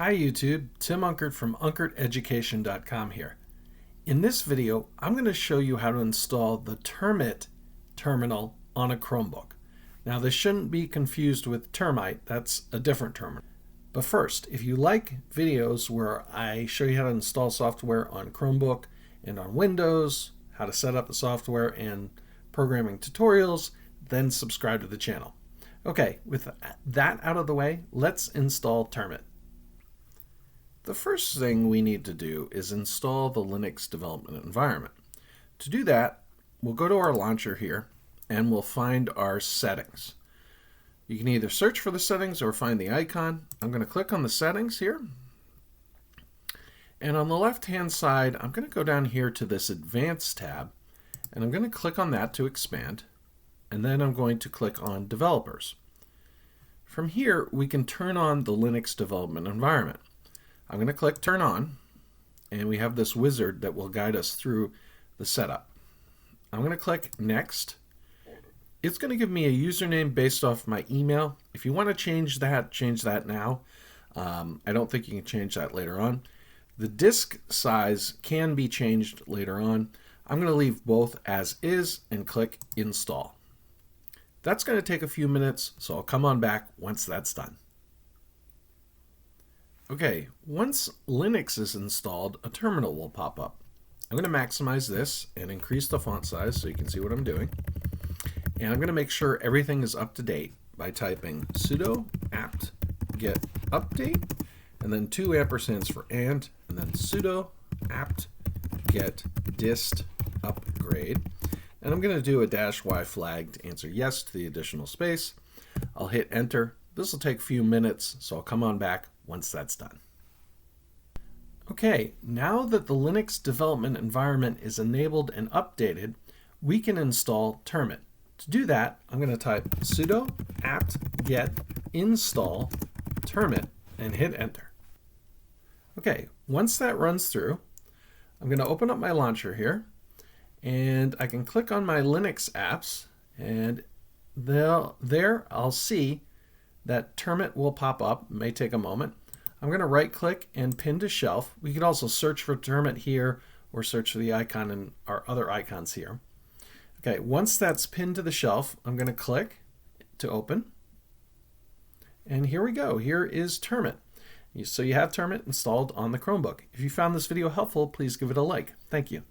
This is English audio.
Hi YouTube, Tim Unkert from UnkertEducation.com here. In this video, I'm going to show you how to install the Termit terminal on a Chromebook. Now this shouldn't be confused with Termite, that's a different terminal. But first, if you like videos where I show you how to install software on Chromebook and on Windows, how to set up the software and programming tutorials, then subscribe to the channel. Okay, with that out of the way, let's install Termit. The first thing we need to do is install the Linux development environment. To do that, we'll go to our launcher here and we'll find our settings. You can either search for the settings or find the icon. I'm going to click on the settings here. And on the left-hand side, I'm going to go down here to this Advanced tab and I'm going to click on that to expand. And then I'm going to click on Developers. From here, we can turn on the Linux development environment. I'm going to click Turn On, and we have this wizard that will guide us through the setup. I'm going to click Next. It's going to give me a username based off my email. If you want to change that now. I don't think you can change that later on. The disk size can be changed later on. I'm going to leave both as is and click Install. That's going to take a few minutes, so I'll come on back once that's done. Okay, once Linux is installed, a terminal will pop up. I'm going to maximize this and increase the font size so you can see what I'm doing. And I'm going to make sure everything is up to date by typing sudo apt get update and then 2 ampersands for and then sudo apt get dist upgrade. And I'm going to do a -y flag to answer yes to the additional space. I'll hit enter. This will take a few minutes, so I'll come on back once that's done. Okay, now that the Linux development environment is enabled and updated, we can install Termit. To do that, I'm going to type sudo apt get install Termit and hit enter. Okay, once that runs through, I'm going to open up my launcher here, and I can click on my Linux apps, and there I'll see that Termit will pop up. It may take a moment. I'm going to right click and pin to shelf. We could also search for Termit here or search for the icon in our other icons here. Okay, once that's pinned to the shelf, I'm going to click to open. And here we go. Here is Termit. So you have Termit installed on the Chromebook. If you found this video helpful, please give it a like. Thank you.